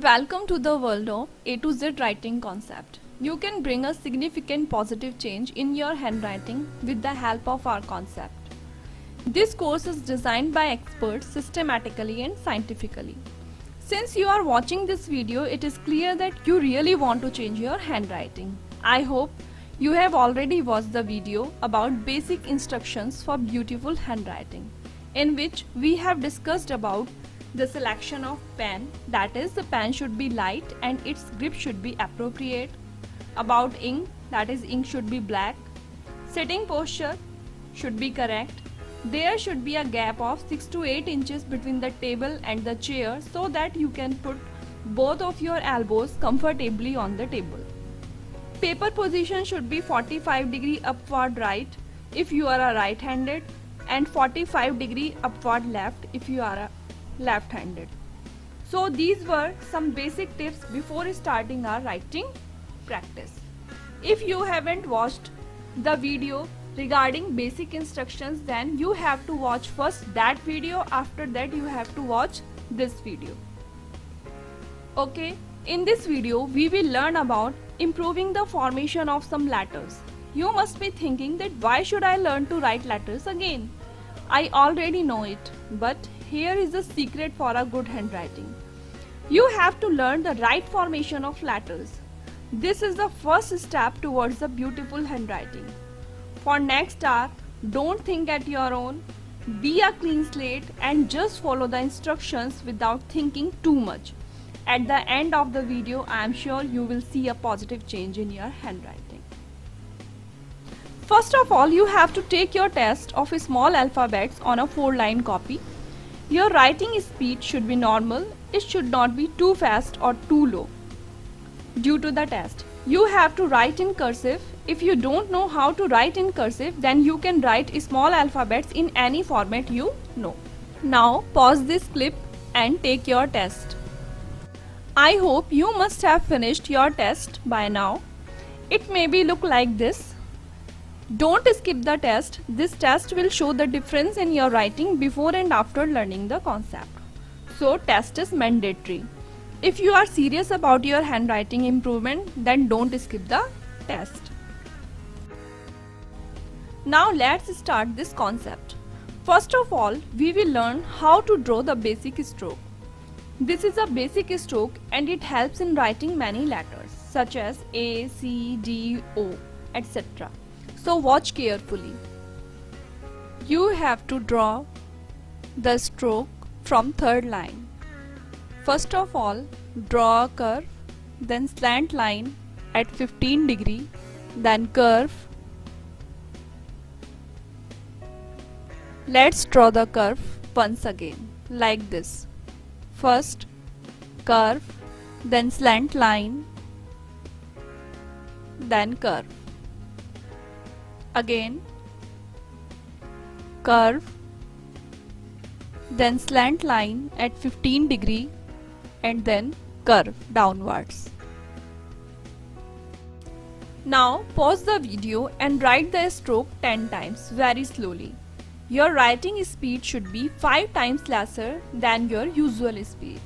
Welcome to the world of A to Z writing concept. You can bring a significant positive change in your handwriting with the help of our concept. This course is designed by experts systematically and scientifically. Since you are watching this video, it is clear that you really want to change your handwriting. I hope you have already watched the video about basic instructions for beautiful handwriting, in which we have discussed about the selection of pen, that is, the pen should be light and its grip should be appropriate. About ink, that is, ink should be black. Sitting posture should be correct. There should be a gap of 6 to 8 inches between the table and the chair so that you can put both of your elbows comfortably on the table. Paper position should be 45° upward right if you are a right-handed and 45° upward left if you are a left-handed. So these were some basic tips before starting our writing practice. If you haven't watched the video regarding basic instructions, then you have to watch first that video. After that you have to watch this video. Okay, in this video we will learn about improving the formation of some letters. You must be thinking that why should I learn to write letters again? I already know it, but here is the secret for a good handwriting. You have to learn the right formation of letters. This is the first step towards a beautiful handwriting. For next hour, don't think at your own. Be a clean slate and just follow the instructions without thinking too much. At the end of the video, I am sure you will see a positive change in your handwriting. First of all, you have to take your test of small alphabets on a 4-line copy. Your writing speed should be normal. It should not be too fast or too low. Due to the test, you have to write in cursive. If you don't know how to write in cursive, then you can write small alphabets in any format you know. Now pause this clip and take your test. I hope you must have finished your test by now. It maybe look like this. Don't skip the test. This test will show the difference in your writing before and after learning the concept. So test is mandatory. If you are serious about your handwriting improvement, then don't skip the test. Now let's start this concept. First of all, we will learn how to draw the basic stroke. This is a basic stroke and it helps in writing many letters such as A, C, D, O, etc. So watch carefully. You have to draw the stroke from third line. First of all, draw a curve, then slant line at 15°, then curve. Let's draw the curve once again, like this. First, curve, then slant line, then curve. Again, curve, then slant line at 15° and then curve downwards. Now pause the video and write the stroke 10 times very slowly. Your writing speed should be 5 times lesser than your usual speed.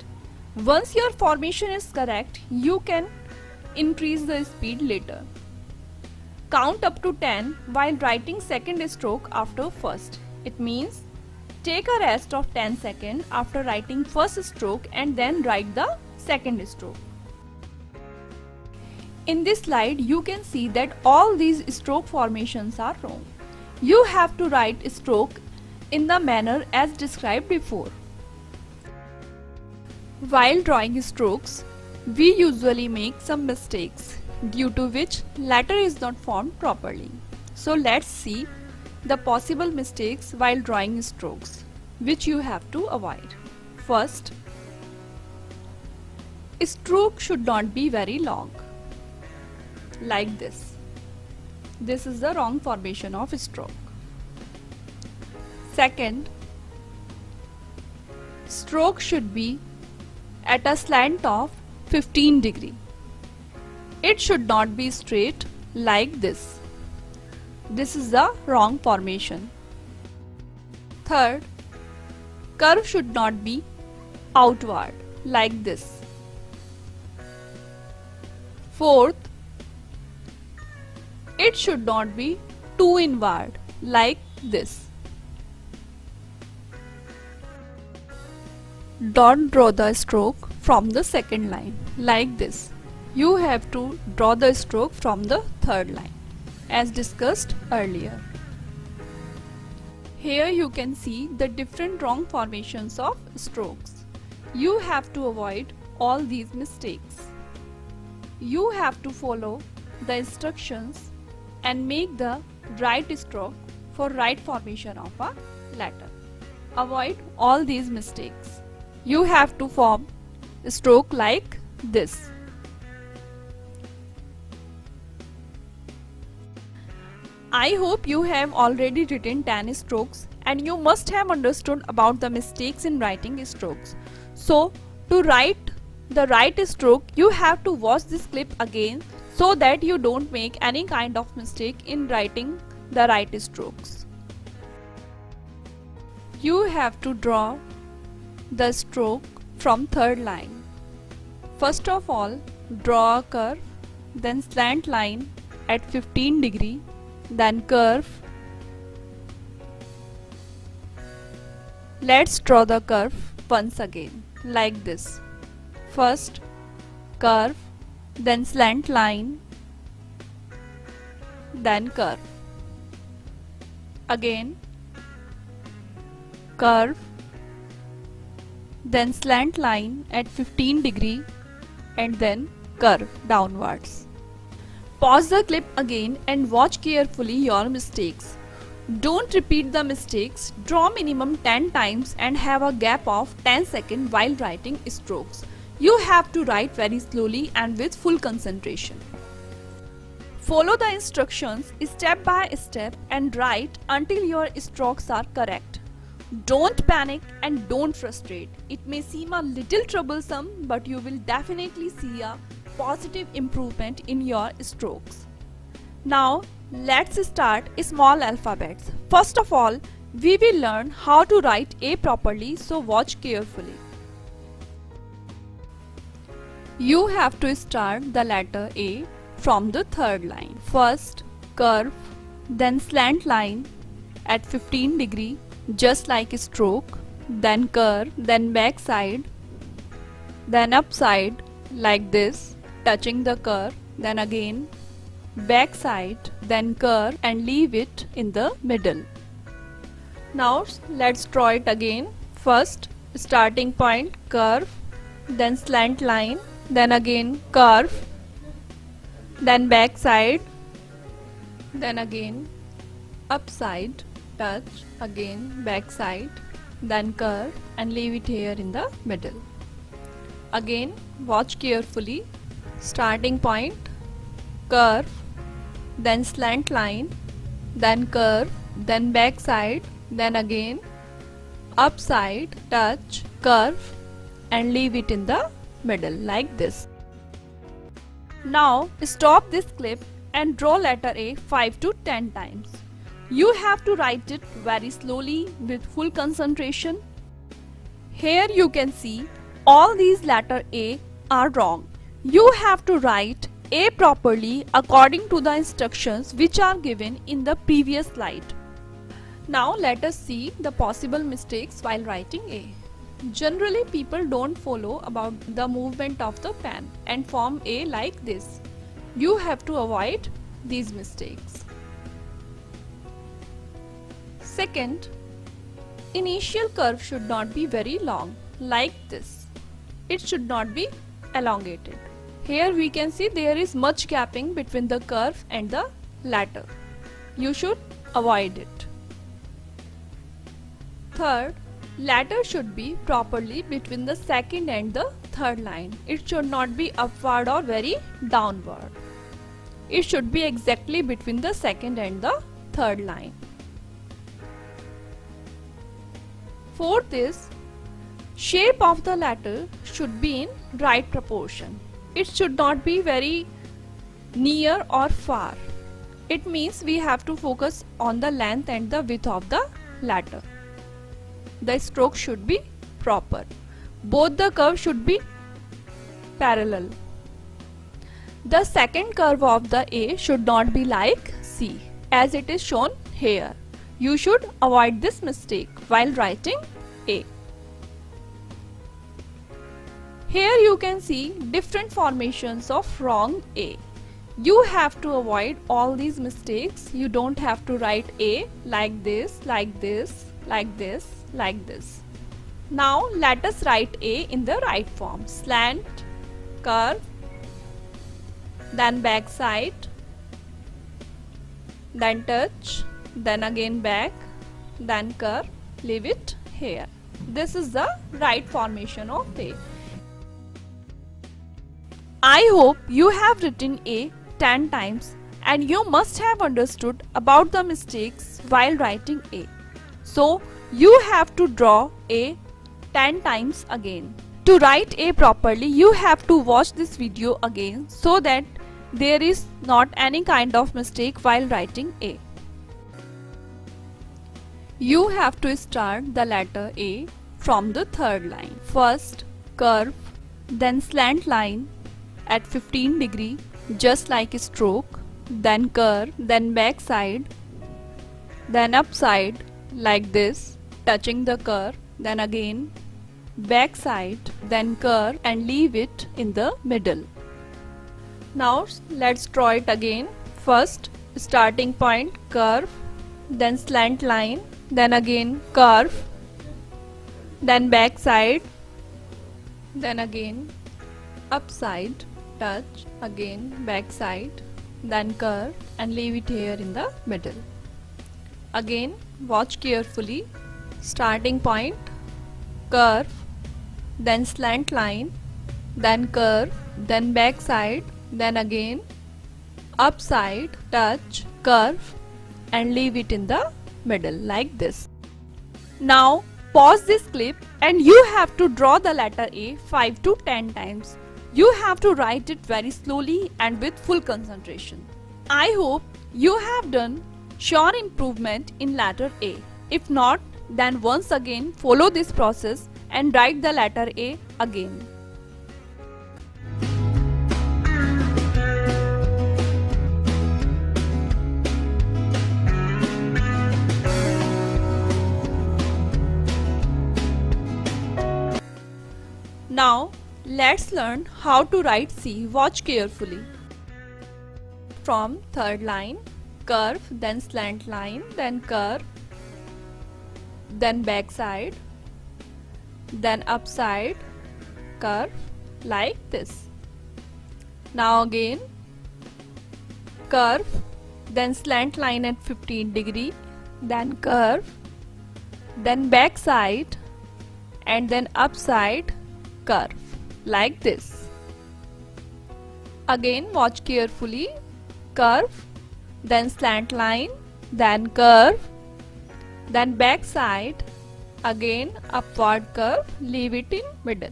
Once your formation is correct, you can increase the speed later. Count up to 10 while writing second stroke after first. It means take a rest of 10 seconds after writing first stroke and then write the second stroke. In this slide, you can see that all these stroke formations are wrong. You have to write stroke in the manner as described before. While drawing strokes, we usually make some mistakes due to which letter is not formed properly. So let's see the possible mistakes while drawing strokes which you have to avoid. First, stroke should not be very long, like this. This is the wrong formation of stroke. Second, stroke should be at a slant of 15°. It should not be straight like this. This is the wrong formation. Third, curve should not be outward like this. Fourth, it should not be too inward like this. Don't draw the stroke from the second line like this. You have to draw the stroke from the third line as discussed earlier. Here you can see the different wrong formations of strokes. You have to avoid all these mistakes. You have to follow the instructions and make the right stroke for right formation of a letter. Avoid all these mistakes. You have to form a stroke like this. I hope you have already written 10 strokes and you must have understood about the mistakes in writing strokes. So, to write the right stroke, you have to watch this clip again so that you don't make any kind of mistake in writing the right strokes. You have to draw the stroke from third line. First of all, draw a curve, then slant line at 15 degree, then curve. Let's draw the curve once again like this. First curve, then slant line, then curve. Again curve, then slant line at 15 degree and then curve downwards. Pause the clip again and watch carefully your mistakes. Don't repeat the mistakes. Draw minimum 10 times and have a gap of 10 seconds while writing strokes. You have to write very slowly and with full concentration. Follow the instructions step by step and write until your strokes are correct. Don't panic and don't frustrate. It may seem a little troublesome, but you will definitely see a positive improvement in your strokes. Now, let's start small alphabets. First of all, we will learn how to write A properly, so watch carefully. You have to start the letter A from the third line. First, curve, then slant line at 15 degree, just like a stroke, then curve, then back side, then upside like this, touching the curve, then again back side, then curve and leave it in the middle. Now let's draw it again. First starting point curve, then slant line, then again curve, then back side, then again upside, touch, again back side, then curve and leave it here in the middle. Again watch carefully. Starting point curve, then slant line, then curve, then back side, then again upside, touch, curve and leave it in the middle like this. Now stop this clip and draw letter A 5 to 10 times. You have to write it very slowly with full concentration. Here you can see all these letter A are wrong. You have to write A properly according to the instructions which are given in the previous slide. Now let us see the possible mistakes while writing A. Generally people don't follow about the movement of the pen and form A like this. You have to avoid these mistakes. Second, initial curve should not be very long like this. It should not be elongated. Here we can see there is much gapping between the curve and the letter. You should avoid it. Third, letter should be properly between the second and the third line. It should not be upward or very downward. It should be exactly between the second and the third line. Fourth is, shape of the letter should be in right proportion. It should not be very near or far. It means we have to focus on the length and the width of the letter. The stroke should be proper. Both the curves should be parallel. The second curve of the A should not be like C, as it is shown here. You should avoid this mistake while writing A. Here you can see different formations of wrong A. You have to avoid all these mistakes. You don't have to write A like this, like this, like this, like this. Now let us write A in the right form. Slant, curve, then back side, then touch, then again back, then curve, leave it here. This is the right formation of A. I hope you have written A 10 times and you must have understood about the mistakes while writing A. So you have to draw A 10 times again. To write A properly, you have to watch this video again so that there is not any kind of mistake while writing A. You have to start the letter A from the third line. First curve, then slant line at 15 degree, just like a stroke, then curve, then back side, then up side like this, touching the curve, then again back side, then curve and leave it in the middle. Now let's draw it again. First starting point curve, then slant line, then again curve, then back side, then again upside, touch, again back side, then curve and leave it here in the middle. Again watch carefully. Starting point curve, then slant line, then curve, then back side, then again upside, touch, curve and leave it in the middle like this. Now pause this clip and you have to draw the letter A 5 to 10 times. You have to write it very slowly and with full concentration. I hope you have done sure improvement in letter A. If not, then once again follow this process and write the letter A again. Now let's learn how to write C. Watch carefully. From third line, curve, then slant line, then curve, then back side, then upside, curve like this. Now again curve, then slant line at 15 degree, then curve, then back side and then upside, curve like this. Again watch carefully. Curve, then slant line, then curve, then back side, again upward curve, leave it in middle.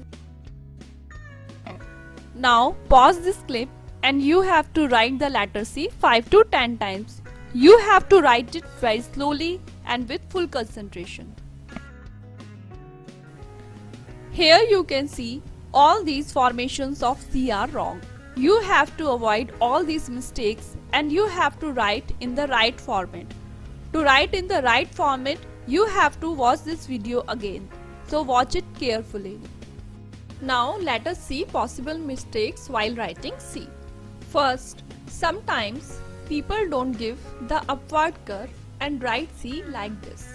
Now pause this clip and you have to write the letter C 5 to 10 times. You have to write it very slowly and with full concentration. Here you can see all these formations of C are wrong. You have to avoid all these mistakes and you have to write in the right format. To write in the right format, you have to watch this video again. So watch it carefully. Now let us see possible mistakes while writing C. First, sometimes people don't give the upward curve and write C like this.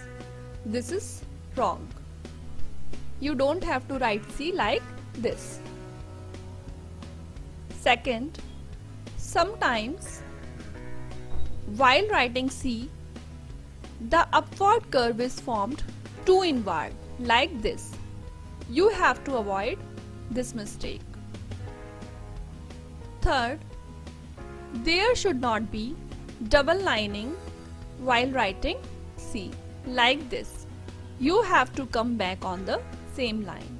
This is wrong. You don't have to write C like this. Second, sometimes while writing C, the upward curve is formed too inward like this. You have to avoid this mistake. Third, there should not be double lining while writing C like this. You have to come back on the same line.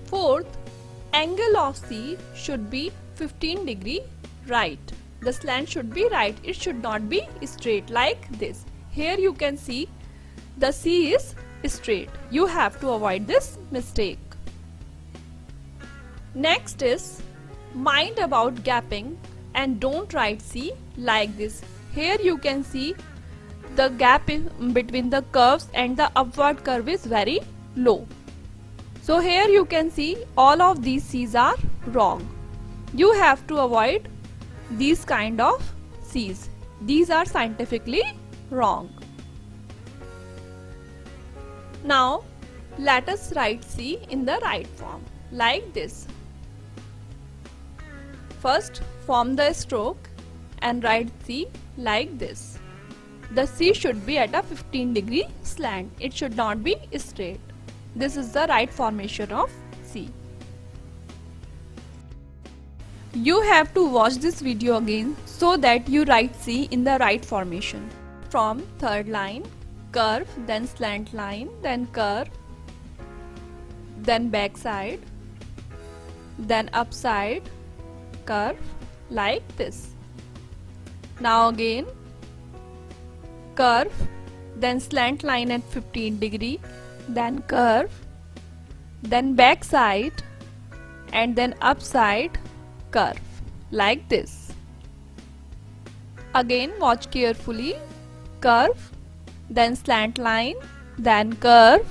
Fourth, angle of C should be 15 degree right. The slant should be right. It should not be straight like this. Here you can see the C is straight. You have to avoid this mistake. Next is Mind about gapping and don't write C like this. Here you can see the gap between the curves and the upward curve is very low. So here you can see all of these C's are wrong. You have to avoid these kind of C's. These are scientifically wrong. Now let us write C in the right form like this. First form the stroke and write C like this. The C should be at a 15-degree slant. It should not be straight. This is the right formation of C. You have to watch this video again so that you write C in the right formation. From third line, curve, then slant line, then curve, then back side, then upside, curve like this. Now again curve, then slant line at 15-degree, then curve, then back side, and then upside curve like this. Again watch carefully. Curve, then slant line, then curve,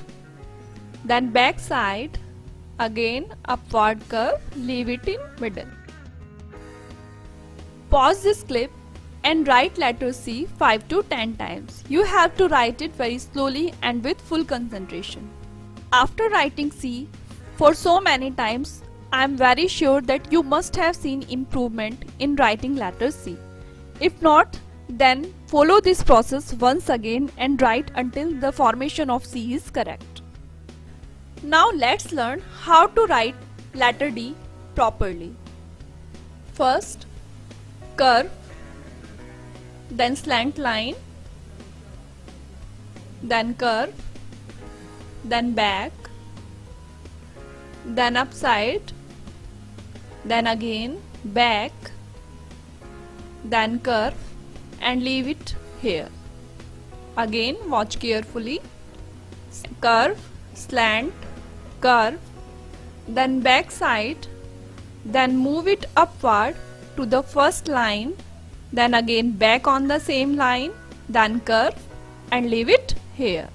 then back side, again upward curve, leave it in middle. Pause this clip and write letter C 5 to 10 times. You have to write it very slowly and with full concentration. After writing C for so many times, I am very sure that you must have seen improvement in writing letter C. If not, then follow this process once again and write until the formation of C is correct. Now let's learn how to write letter D properly. First, curve, then slant line, then curve, then back, then upside, then again back, then curve and leave it here. Again watch carefully. Curve, slant, curve, then back side, then move it upward to the first line, then again back on the same line, then curve and leave it here.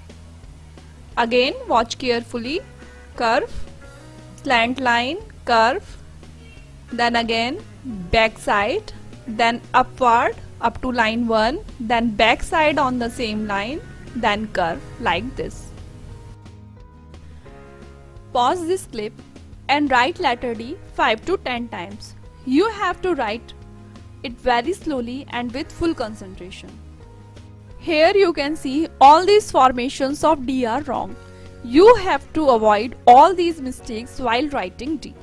Again watch carefully. Curve, slant line, curve, then again back side, then upward up to line 1, then back side on the same line, then curve like this. Pause this clip and write letter D 5 to 10 times. You have to write it very slowly and with full concentration. Here you can see all these formations of D are wrong. You have to avoid all these mistakes while writing D.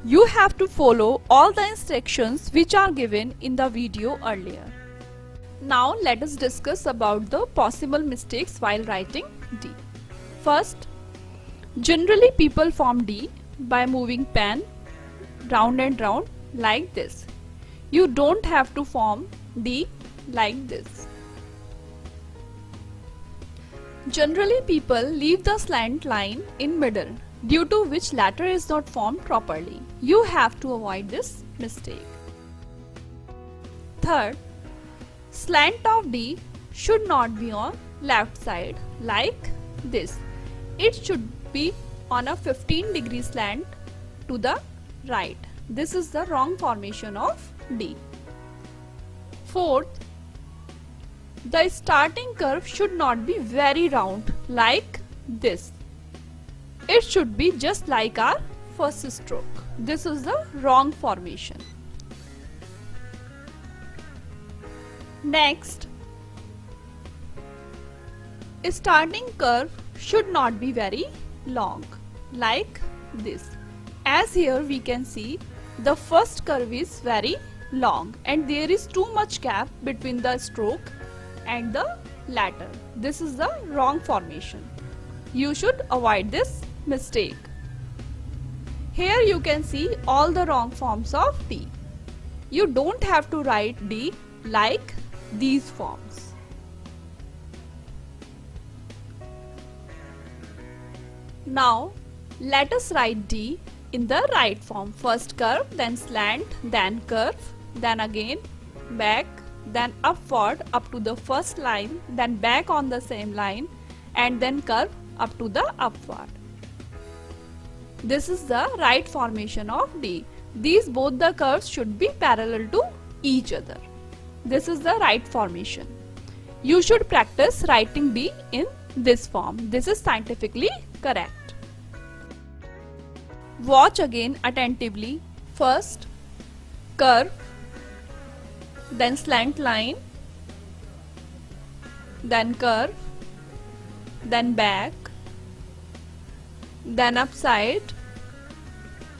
You have to follow all the instructions which are given in the video earlier. Now let us discuss about the possible mistakes while writing D. First, generally people form D by moving pen round and round like this. You don't have to form D like this. Generally people leave the slant line in middle, due to which letter is not formed properly. You have to avoid this mistake. Third, slant of D should not be on left side like this. It should be on a 15-degree slant to the right. This is the wrong formation of D. Fourth, the starting curve should not be very round like this. It should be just like our first stroke. This is the wrong formation. Next, starting curve should not be very long like this. As here we can see the first curve is very long and there is too much gap between the stroke and the latter. This is the wrong formation. You should avoid this mistake. Here you can see all the wrong forms of D. You don't have to write D like these forms. Now let us write D in the right form. First curve, then slant, then curve, then again back, then upward up to the first line, then back on the same line, and then curve up to the upward. This is the right formation of D. These both the curves should be parallel to each other. This is the right formation. You should practice writing D in this form. This is scientifically correct. Watch again attentively. First curve, then slant line, then curve, then back, then upside,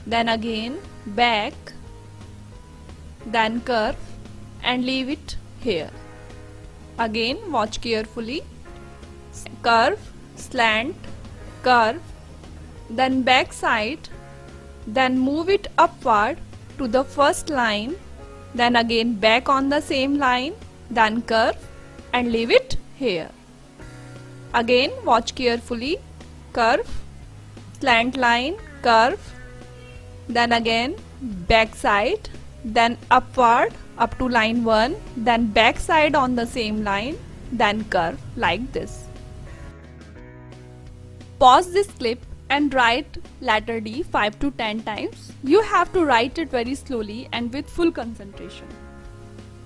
then again back, then curve, and leave it here. Again watch carefully. Curve, slant, curve, then back side, then move it upward to the first line, then again back on the same line, then curve, and leave it here. Again watch carefully. Curve, slant line, curve, then again back side, then upward up to line 1, then back side on the same line, then curve, like this. Pause this clip and write letter D 5 to 10 times. You have to write it very slowly and with full concentration.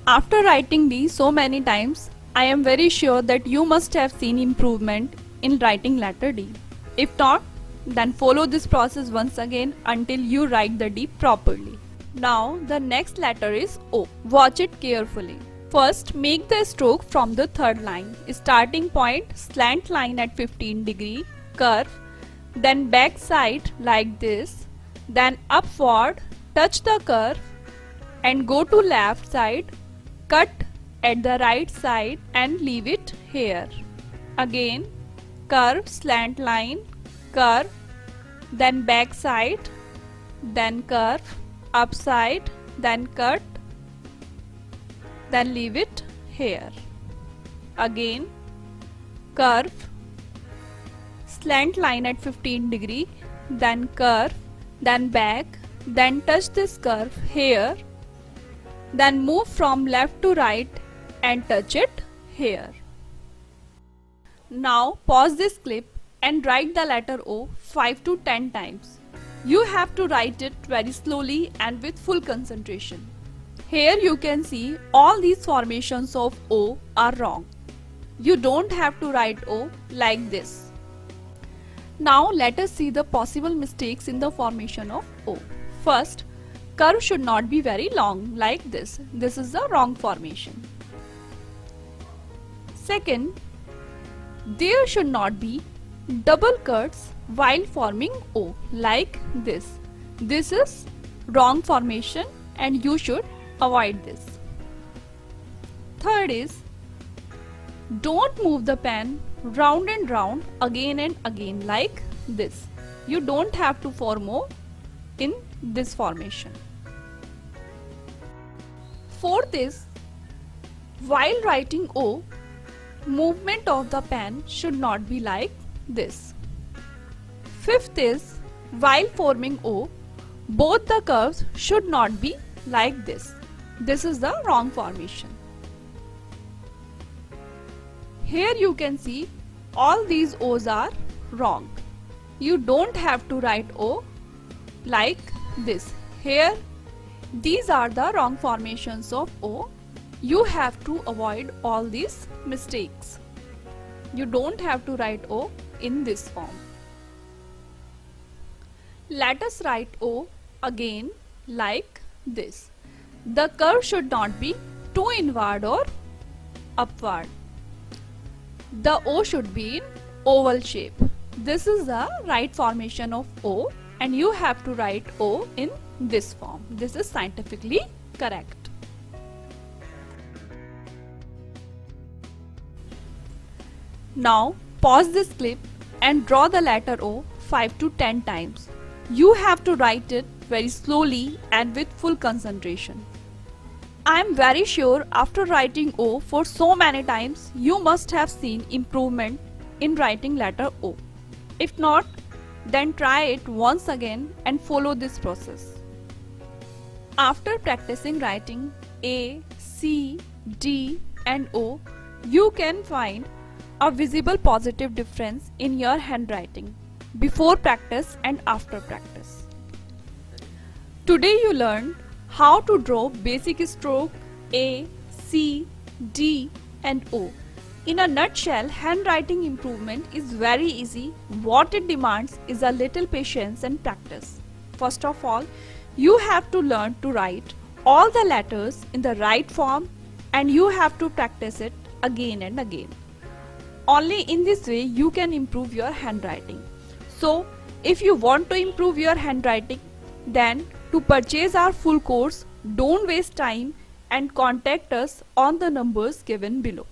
After writing D so many times, I am very sure that you must have seen improvement in writing letter D. If not, then follow this process once again until you write the D properly. Now the next letter is O. Watch it carefully. First, make the stroke from the third line. Starting point, slant line at 15 degree, curve, then back side like this, then upward, touch the curve, and go to left side, cut at the right side and leave it here. Again, curve, slant line, curve, then back side, then curve, upside, then cut, then leave it here. Again, curve, slant line at 15 degree, then curve, then back, then touch this curve here, then move from left to right and touch it here. Now pause this clip and write the letter O 5 to 10 times. You have to write it very slowly and with full concentration. Here you can see all these formations of O are wrong. You don't have to write O like this. Now let us see the possible mistakes in the formation of O. First, curve should not be very long like this. This is the wrong formation. Second, there should not be double cuts while forming O like this. This is wrong formation and you should avoid this. Third is, don't move the pen round and round again and again like this. You don't have to form O in this formation. Fourth is, while writing O, movement of the pen should not be like this. Fifth is, while forming O, both the curves should not be like this. This is the wrong formation. Here you can see all these O's are wrong. You don't have to write O like this. Here, these are the wrong formations of O. You have to avoid all these mistakes. You don't have to write O in this form. Let us write O again like this. The curve should not be too inward or upward. The O should be in oval shape. This is the right formation of O and you have to write O in this form. This is scientifically correct. Now pause this clip and draw the letter O 5 to 10 times. You have to write it very slowly and with full concentration. I am very sure after writing O for so many times, you must have seen improvement in writing letter O. If not, Then try it once again and follow this process. After practicing writing A, C, D and O, you can find a visible positive difference in your handwriting before practice and after practice. Today you learned how to draw basic stroke A, C, D and O. In a nutshell, handwriting improvement is very easy. What it demands is a little patience and practice. First of all, you have to learn to write all the letters in the right form and you have to practice it again and again. Only in this way you can improve your handwriting. So, if you want to improve your handwriting, then to purchase our full course, don't waste time and contact us on the numbers given below.